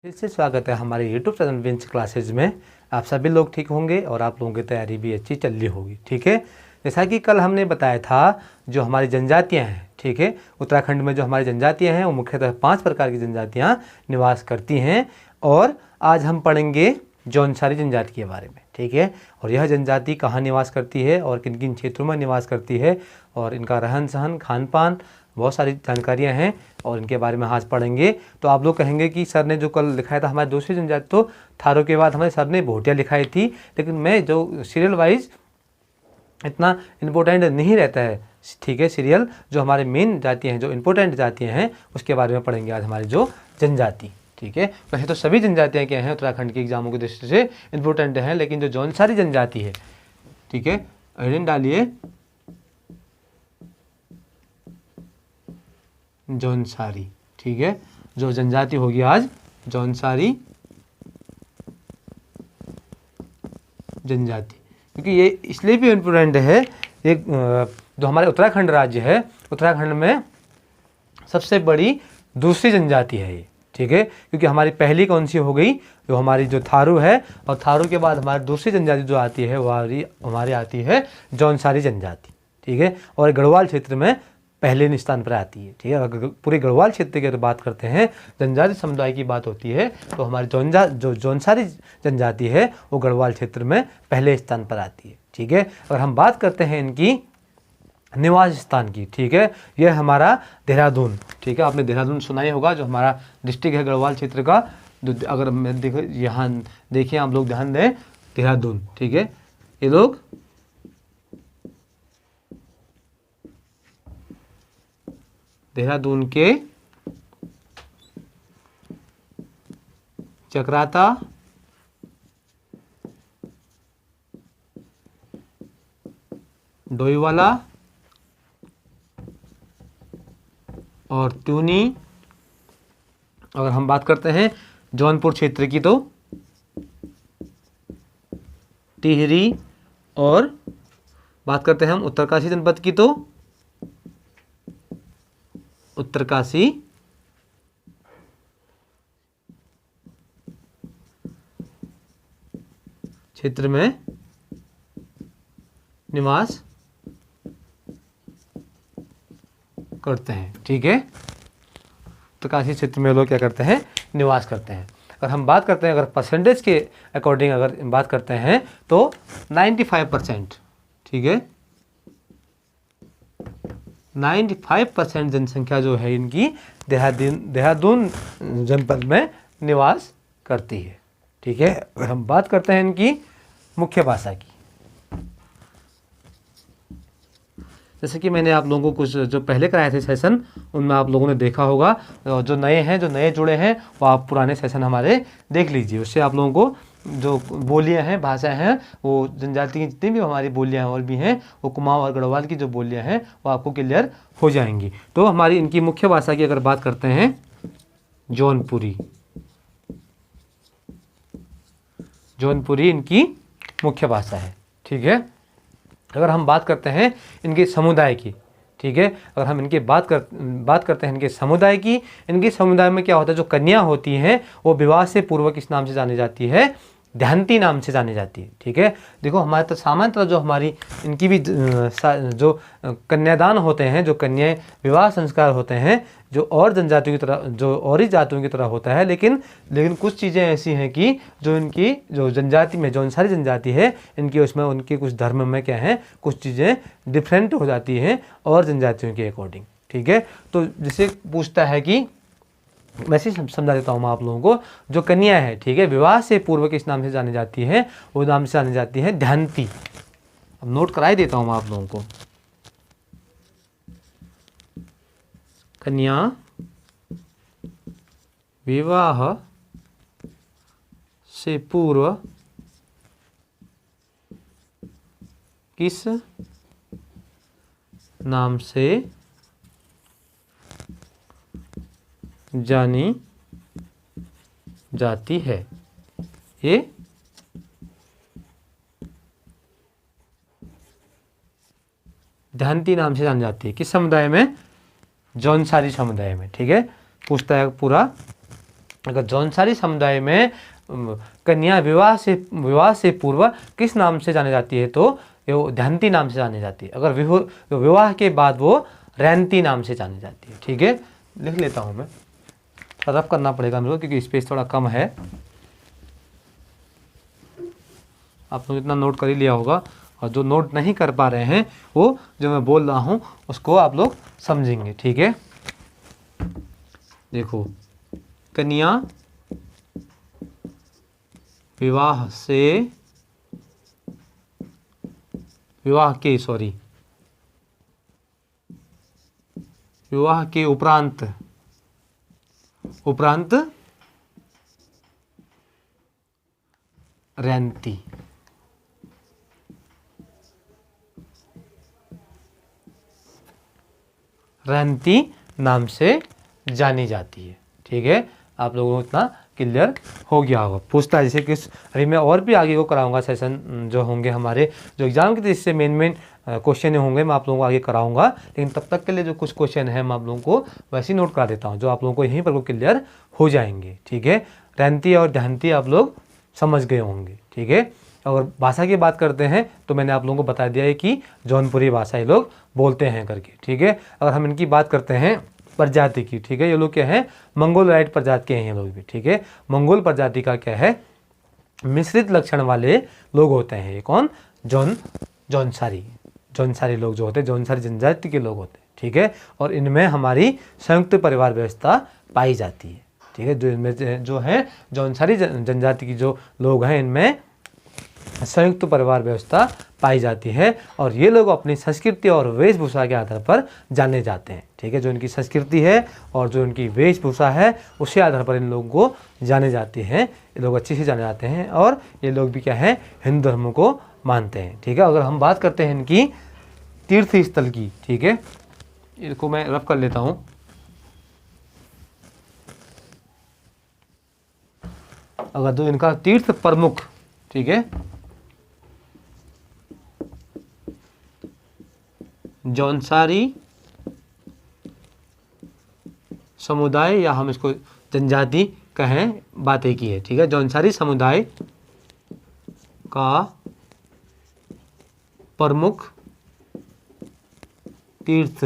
फिर से स्वागत है हमारे YouTube चैनल विंस क्लासेज में। आप सभी लोग ठीक होंगे और आप लोगों की तैयारी भी अच्छी चल रही होगी। ठीक है, जैसा कि कल हमने बताया था, जो हमारी जनजातियां हैं, ठीक है, उत्तराखंड में जो हमारी जनजातियां हैं वो मुख्यतः 5 प्रकार की जनजातियां निवास करती हैं। और आज हम पढ़ेंगे जौनसारी जनजाति के बारे में। ठीक है, और यह जनजाति कहाँ निवास करती है और किन किन क्षेत्रों में निवास करती है और इनका रहन सहन, खान पान, बहुत सारी जानकारियां हैं और इनके बारे में आज पढ़ेंगे। तो आप लोग कहेंगे कि सर ने जो कल लिखाया था हमारी दूसरी जनजाति, तो थारू के बाद हमारे सर ने भोटिया लिखाई थी, लेकिन मैं जो सीरियल वाइज इतना इम्पोर्टेंट नहीं रहता है। ठीक है, सीरियल जो हमारे मेन जातियाँ हैं, जो इम्पोर्टेंट जातियाँ हैं, उसके बारे में पढ़ेंगे आज हमारी जो जनजाति। ठीक है, वैसे तो सभी जनजातियाँ क्या हैं उत्तराखंड के एग्जामों की दृष्टि से इम्पोर्टेंट हैं, लेकिन जो जौनसारी जनजाति है, ठीक है, हेडिंग डालिए जौनसारी। ठीक है, जो जनजाति होगी आज जौनसारी जनजाति, क्योंकि ये इसलिए भी इम्पोर्टेंट है। ये जो हमारे उत्तराखंड राज्य है, उत्तराखंड में सबसे बड़ी दूसरी जनजाति है ये। ठीक है, क्योंकि हमारी पहली कौन सी हो गई, जो हमारी जो थारू है, और थारू के बाद हमारी दूसरी जनजाति जो आती है वो हमारी आती है जौनसारी जनजाति। ठीक है, और गढ़वाल क्षेत्र में पहले स्थान पर आती है। ठीक है, अगर पूरे गढ़वाल क्षेत्र की बात करते हैं, जनजाति समुदाय की बात होती है, तो हमारी जो जौनसारी जनजाति है वो गढ़वाल क्षेत्र में पहले स्थान पर आती है। ठीक है, अगर हम बात करते हैं इनकी निवास स्थान की, ठीक है, यह हमारा देहरादून। ठीक है, आपने देहरादून सुना ही होगा, जो हमारा डिस्ट्रिक्ट है गढ़वाल क्षेत्र का। जो अगर मैं देखो यहाँ देखिए, आप लोग ध्यान दें, देहरादून। ठीक है, ये लोग देहरादून के चक्राता, डोईवाला और ट्यूनी। अगर हम बात करते हैं जौनपुर क्षेत्र की, तो टिहरी, और बात करते हैं हम उत्तरकाशी जनपद की, तो उत्तरकाशी क्षेत्र में निवास करते हैं। ठीक है, उत्तरकाशी क्षेत्र में लोग क्या करते हैं, निवास करते हैं। अगर हम बात करते हैं, अगर परसेंटेज के अकॉर्डिंग अगर बात करते हैं, तो 95%, ठीक है, 95% जनसंख्या जो है इनकी देहरादून जनपद में निवास करती है। ठीक है, अगर हम बात करते हैं इनकी मुख्य भाषा की, जैसे कि मैंने आप लोगों को कुछ जो पहले कराए थे सेशन, उनमें आप लोगों ने देखा होगा। जो नए हैं, जो नए जुड़े हैं, वो आप पुराने सेशन हमारे देख लीजिए। उससे आप लोगों को जो बोलियां हैं, भाषाएं हैं, वो जनजाति की जितनी भी हमारी बोलियां और भी हैं, वो कुमाऊं और गढ़वाल की जो बोलियां हैं वो आपको क्लियर हो जाएंगी। तो हमारी इनकी मुख्य भाषा की अगर बात करते हैं, जौनपुरी। जौनपुरी इनकी मुख्य भाषा है। ठीक है, अगर हम बात करते हैं इनके समुदाय की, ठीक है, अगर हम इनकी बात करते हैं इनके समुदाय की, इनके समुदाय में क्या होता है, जो कन्या होती हैं वो विवाह से पूर्व किस नाम से जानी जाती है, ध्यानती नाम से जानी जाती है। ठीक है, देखो हमारे तो सामान्यतः जो हमारी इनकी भी जो कन्यादान होते हैं, जो कन्याएं विवाह संस्कार होते हैं, जो और जनजातियों की तरह, जो और ही जातियों की तरह होता है, लेकिन कुछ चीज़ें ऐसी हैं कि जो इनकी जो जनजाति में जौनसारी जनजाति है, इनकी उसमें उनके कुछ धर्म में क्या है, कुछ चीज़ें डिफरेंट हो जाती हैं और जनजातियों के अकॉर्डिंग। ठीक है, तो जिसे पूछता है कि वैसे ही समझा देता हूँ मैं आप लोगों को, जो कन्या है, ठीक है, विवाह से पूर्व किस नाम से जानी जाती है, वो नाम से जानी जाती है ध्यानती। अब नोट कराई देता हूँ मैं आप लोगों को, कन्या विवाह से पूर्व किस नाम से जानी जाती है, ये ध्यानती नाम से जानी जाती है। किस समुदाय में, जौनसारी समुदाय में। ठीक है, पूछता है पूरा अगर जौनसारी समुदाय में कन्या विवाह से पूर्व किस नाम से जानी जाती है, तो वो धनती नाम से जानी जाती है। अगर विवाह के बाद वो रैनती नाम से जानी जाती है। ठीक है, लिख लेता हूँ मैं, रफ करना पड़ेगा मेरे को क्योंकि स्पेस थोड़ा कम है। आप लोग इतना नोट कर ही लिया होगा, और जो नोट नहीं कर पा रहे हैं वो जो मैं बोल रहा हूँ उसको आप लोग समझेंगे। ठीक है, देखो, कन्या विवाह के उपरांत रैनती नाम से जानी जाती है। ठीक है, आप लोगों को इतना क्लियर हो गया होगा। पूछता है जैसे कि अभी मैं और भी आगे को कराऊंगा सेशन जो होंगे हमारे, जो एग्जाम के इससे मेन क्वेश्चन होंगे, मैं आप लोगों को आगे कराऊंगा। लेकिन तब तक के लिए जो कुछ क्वेश्चन है मैं आप लोगों को वैसे ही नोट करा देता हूँ, जो आप लोगों को यहीं पर क्लियर हो जाएंगे। ठीक है, रैनती और दहनती आप लोग समझ गए होंगे। ठीक है, अगर भाषा की बात करते हैं तो मैंने आप लोगों को बता दिया है कि जौनपुरी भाषा ये लोग बोलते हैं करके। ठीक है, अगर हम इनकी बात करते हैं प्रजाति की, ठीक है, ये लोग क्या है, मंगोलॉयड प्रजाति के हैं ये लोग भी। ठीक है, मंगोल प्रजाति का क्या है, मिश्रित लक्षण वाले लोग होते हैं। ये कौन, जौनसारी लोग जो होते हैं, जौनसारी जनजाति के लोग होते हैं। ठीक है, और इनमें हमारी संयुक्त परिवार व्यवस्था पाई जाती है। ठीक है, जो इनमें जो है जौनसारी जनजाति की जो लोग हैं, इनमें संयुक्त परिवार व्यवस्था पाई जाती है, और ये लोग अपनी संस्कृति और वेशभूषा के आधार पर जाने जाते हैं। ठीक है, जो इनकी संस्कृति है और जो इनकी वेशभूषा है उसी आधार पर इन लोगों को जाने जाते हैं। ये लोग अच्छे से जाने जाते हैं, और ये लोग भी क्या है, हिंदू धर्म को मानते हैं। ठीक है, अगर हम बात करते हैं इनकी तीर्थ स्थल की, ठीक है, इसको मैं रफ कर लेता हूँ। अगर जो इनका तीर्थ प्रमुख, ठीक है, जौनसारी समुदाय, या हम इसको जनजाति कहें, बात एक ही है। ठीक है, जौनसारी समुदाय का प्रमुख तीर्थ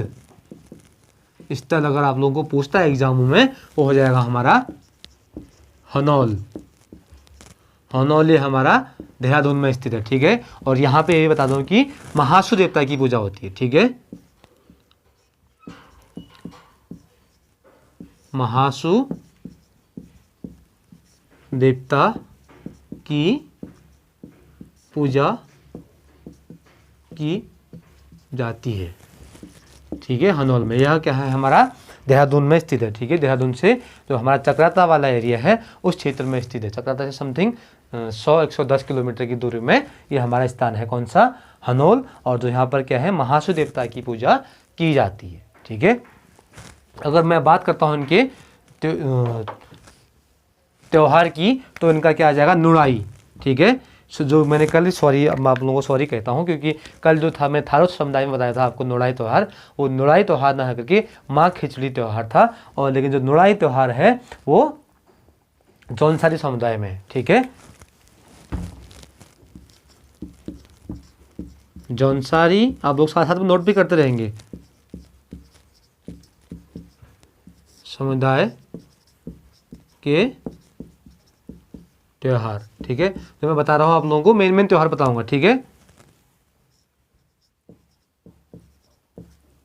स्थल अगर आप लोगों को पूछता है एग्जामों में, वो हो जाएगा हमारा हनौल। हनौल ये हमारा देहरादून में स्थित है। ठीक है, और यहाँ पे ये बता दूं कि महासु देवता की पूजा होती है। ठीक है, महासु देवता की पूजा की जाती है। ठीक है, हनौल में, यह क्या है, हमारा देहरादून में स्थित है। ठीक है, देहरादून से जो हमारा चक्राता वाला एरिया है उस क्षेत्र में स्थित है। चक्राता से समथिंग 100-110 किलोमीटर की दूरी में ये हमारा स्थान है। कौन सा, हनौल। और जो यहाँ पर क्या है, महासु देवता की पूजा की जाती है। ठीक है, अगर मैं बात करता हूँ इनके त्योहार की, तो इनका क्या आ जाएगा, नुड़ाई। ठीक है, जो मैंने कल, सॉरी, मैं आप लोगों को सॉरी कहता हूँ क्योंकि कल जो था मैं थारू समुदाय में बताया था आपको नुड़ाई त्यौहार, वो नुड़ाई त्यौहार ना करके माँ खिचड़ी त्यौहार था। और लेकिन जो नुड़ाई त्यौहार है वो जौनसारी समुदाय में है। ठीक है, जौनसारी, आप लोग साथ साथ में नोट भी करते रहेंगे, समुदाय के त्योहार। ठीक है, तो मैं बता रहा हूं आप लोगों को, मेन त्योहार बताऊंगा। ठीक है,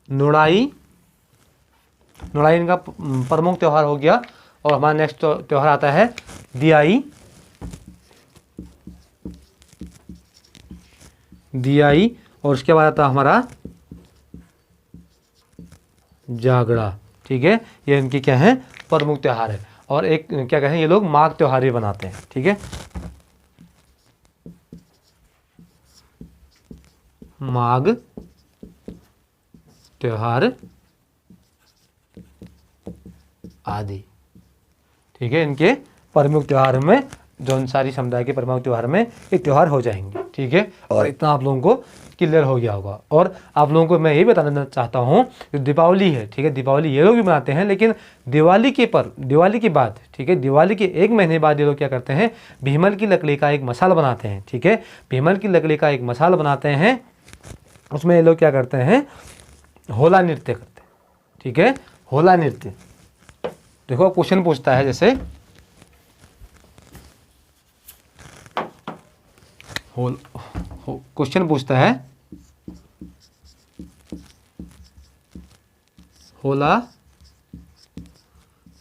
नुड़ाई इनका प्रमुख त्योहार हो गया। और हमारा नेक्स्ट त्योहार आता है दियाई, और उसके बाद आता है हमारा जागड़ा। ठीक है, ये इनकी क्या है, प्रमुख त्योहार है। और एक क्या कहें, ये लोग माघ त्योहार भी बनाते हैं। ठीक है, माघ त्योहार आदि। ठीक है, इनके प्रमुख त्योहार में, जौनसारी समुदाय के प्रमुख त्योहार में ये त्योहार हो जाएंगे। ठीक है, और इतना आप लोगों को क्लियर हो गया होगा। और आप लोगों को मैं ये बताना चाहता हूँ, जो दीपावली है, ठीक है, दीपावली ये लोग भी मनाते हैं, लेकिन दिवाली के बाद, ठीक है, दिवाली के 1 महीने बाद ये लोग क्या करते हैं, भीमल की लकड़ी का एक मसाल बनाते हैं। ठीक है, भीमल की लकड़ी का एक मसाल बनाते हैं, उसमें ये लोग क्या करते हैं, होला नृत्य करते हैं। ठीक है, होला नृत्य। देखो क्वेश्चन पूछता है, जैसे क्वेश्चन पूछता है, होला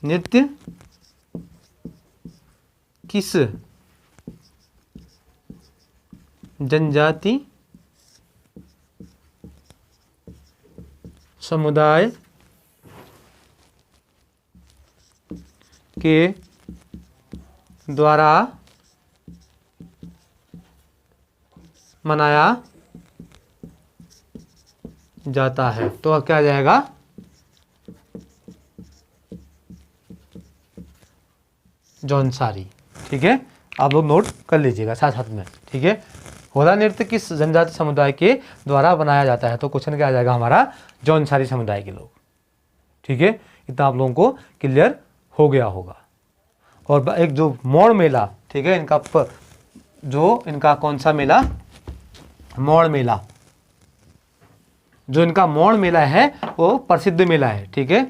नृत्य किस जनजाति समुदाय के द्वारा मनाया जाता है? तो अब क्या आ जाएगा, जौनसारी। ठीक है, आप लोग नोट कर लीजिएगा साथ साथ में। ठीक है, होला नृत्य किस जनजाति समुदाय के द्वारा बनाया जाता है? तो क्वेश्चन क्या आ जाएगा हमारा, जौनसारी समुदाय के लोग। ठीक है, इतना आप लोगों को क्लियर हो गया होगा। और एक जो मोड़ मेला, ठीक है, इनका कौन सा मेला, मोड़ मेला, जो इनका मोड़ मेला है वो प्रसिद्ध मेला है। ठीक है,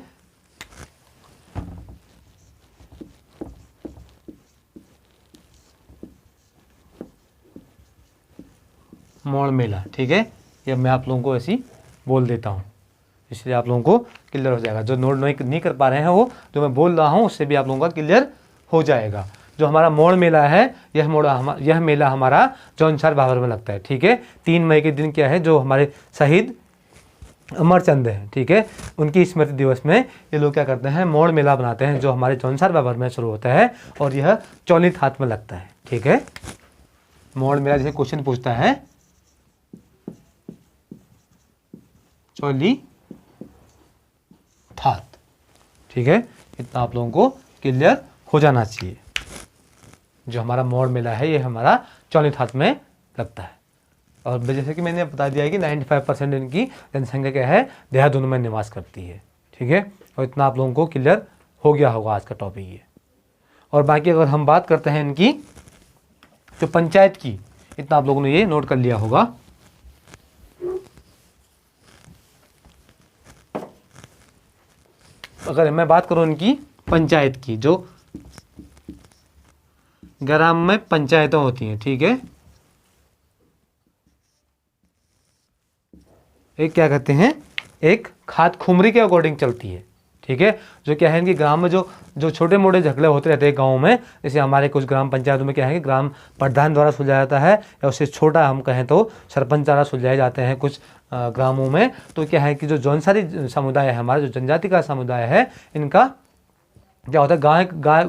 मोड़ मेला। ठीक है, ये मैं आप लोगों को ऐसी बोल देता हूँ, इसलिए आप लोगों को क्लियर हो जाएगा। जो नोट नहीं कर पा रहे हैं, वो जो मैं बोल रहा हूँ उससे भी आप लोगों का क्लियर हो जाएगा। जो हमारा मोड़ मेला है, यह मेला हमारा जौनसार बाबर में लगता है। ठीक है, 3 मई के दिन क्या है, जो हमारे शहीद अमरचंद हैं, ठीक है, उनकी स्मृति दिवस में ये लोग क्या करते हैं, मोड़ मेला बनाते हैं, जो हमारे जौनसार बाबर में शुरू होता है और यह चौली थात में लगता है। ठीक है, मोड़ मेला जैसे क्वेश्चन पूछता है, चौली थात। ठीक है, इतना आप लोगों को क्लियर हो जाना चाहिए। जो हमारा मोड़ मेला है ये हमारा चौली थात में लगता है। और जैसे कि मैंने बता दिया है कि 95% इनकी जनसंख्या क्या है, देहरादून में निवास करती है। ठीक है, और इतना आप लोगों को क्लियर हो गया होगा आज का टॉपिक ये। और बाकी अगर हम बात करते हैं इनकी जो पंचायत की, इतना आप लोगों ने ये नोट कर लिया होगा। अगर मैं बात करूं इनकी पंचायत की, जो ग्राम में पंचायतें होती हैं, ठीक है, एक क्या कहते हैं, एक खाद खुमरी के अकॉर्डिंग चलती है। ठीक है, जो क्या है कि ग्राम में जो छोटे मोटे झगड़े होते रहते हैं गांव में, जैसे हमारे कुछ ग्राम पंचायतों में क्या है कि ग्राम प्रधान द्वारा सुलझाया जाता है, या उससे छोटा हम कहें तो सरपंच द्वारा सुलझाए जाते हैं कुछ ग्रामों में। तो क्या है कि जो जौनसारी समुदाय है, हमारा जो जनजाति का समुदाय है, इनका क्या होता है,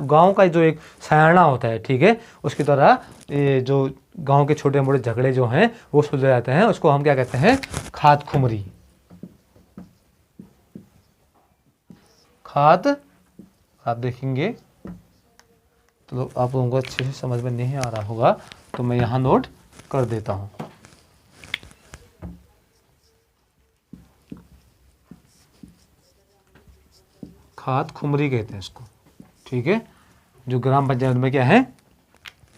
गाँव का जो एक सयाना होता है, ठीक है, उसके द्वारा ये जो गांव के छोटे मोटे झगड़े जो हैं वो सुलझाए जाते हैं। उसको हम क्या कहते हैं, खाद खुमरी। खाद, आप देखेंगे तो आप लोगों को अच्छे से समझ में नहीं आ रहा होगा, तो मैं यहाँ नोट कर देता हूँ। खाद खुमरी कहते हैं इसको। ठीक है, जो ग्राम पंचायत में क्या है,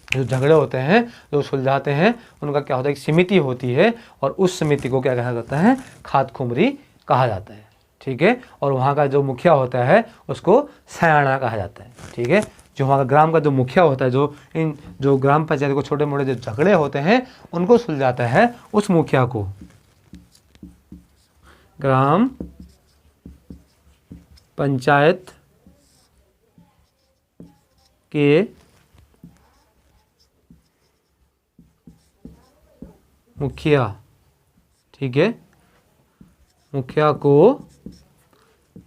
जो झगड़े होते हैं, जो सुलझाते हैं, उनका क्या होता है, एक समिति होती है, और उस समिति को क्या कहा जाता है, खाद खुमरी कहा जाता है। ठीक है, और वहाँ का जो मुखिया होता है उसको सयाना कहा जाता है। ठीक है, जो वहाँ का ग्राम का जो मुखिया होता है, जो ग्राम पंचायत को छोटे मोटे जो झगड़े होते हैं उनको सुलझाता है, उस मुखिया को ग्राम पंचायत के मुखिया, ठीक है, मुखिया को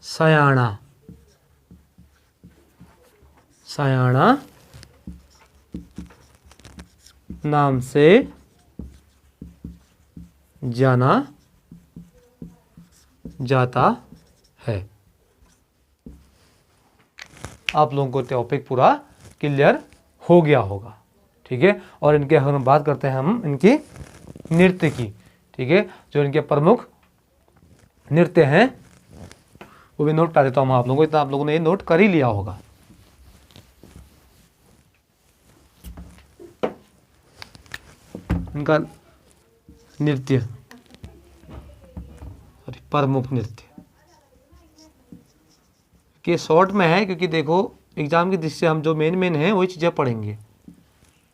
सयाना नाम से जाना जाता है। आप लोगों को टॉपिक पूरा क्लियर हो गया होगा। ठीक है, और इनके अगर हम बात करते हैं हम इनके नृत्य की, ठीक है। जो इनके प्रमुख नृत्य हैं वो भी नोट कर देता हूँ मैं आप लोगों को, इतना आप लोगों ने ये नोट कर ही लिया होगा। इनका नृत्य, प्रमुख नृत्य, कि शॉर्ट में है क्योंकि देखो एग्जाम की दृष्टि से हम जो मेन है वही चीज़ें पढ़ेंगे।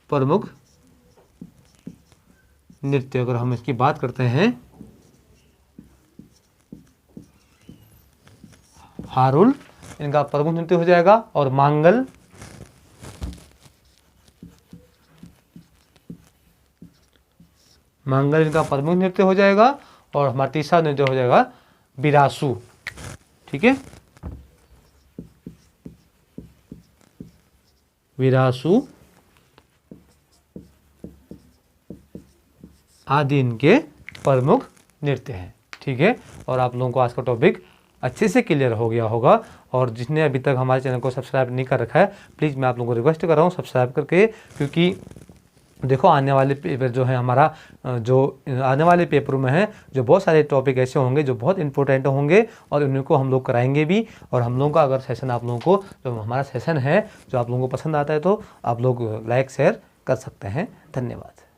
प्रमुख नृत्य अगर हम इसकी बात करते हैं, हारुल इनका प्रमुख नृत्य हो जाएगा, और मांगल इनका प्रमुख नृत्य हो जाएगा, और हमारा तीसरा नृत्य हो जाएगा बिरासु। ठीक है, विरासु आदि इनके प्रमुख नृत्य हैं। ठीक है, और आप लोगों को आज का टॉपिक अच्छे से क्लियर हो गया होगा। और जिसने अभी तक हमारे चैनल को सब्सक्राइब नहीं कर रखा है, प्लीज़ मैं आप लोगों को रिक्वेस्ट कर रहा हूँ सब्सक्राइब करके, क्योंकि देखो आने वाले पेपर जो है हमारा, जो आने वाले पेपरों में है, जो बहुत सारे टॉपिक ऐसे होंगे जो बहुत इंपॉर्टेंट होंगे, और उनको हम लोग कराएंगे भी। और हम लोगों का अगर सेशन आप लोगों को, जो हमारा सेशन है, जो आप लोगों को पसंद आता है, तो आप लोग लाइक शेयर कर सकते हैं। धन्यवाद।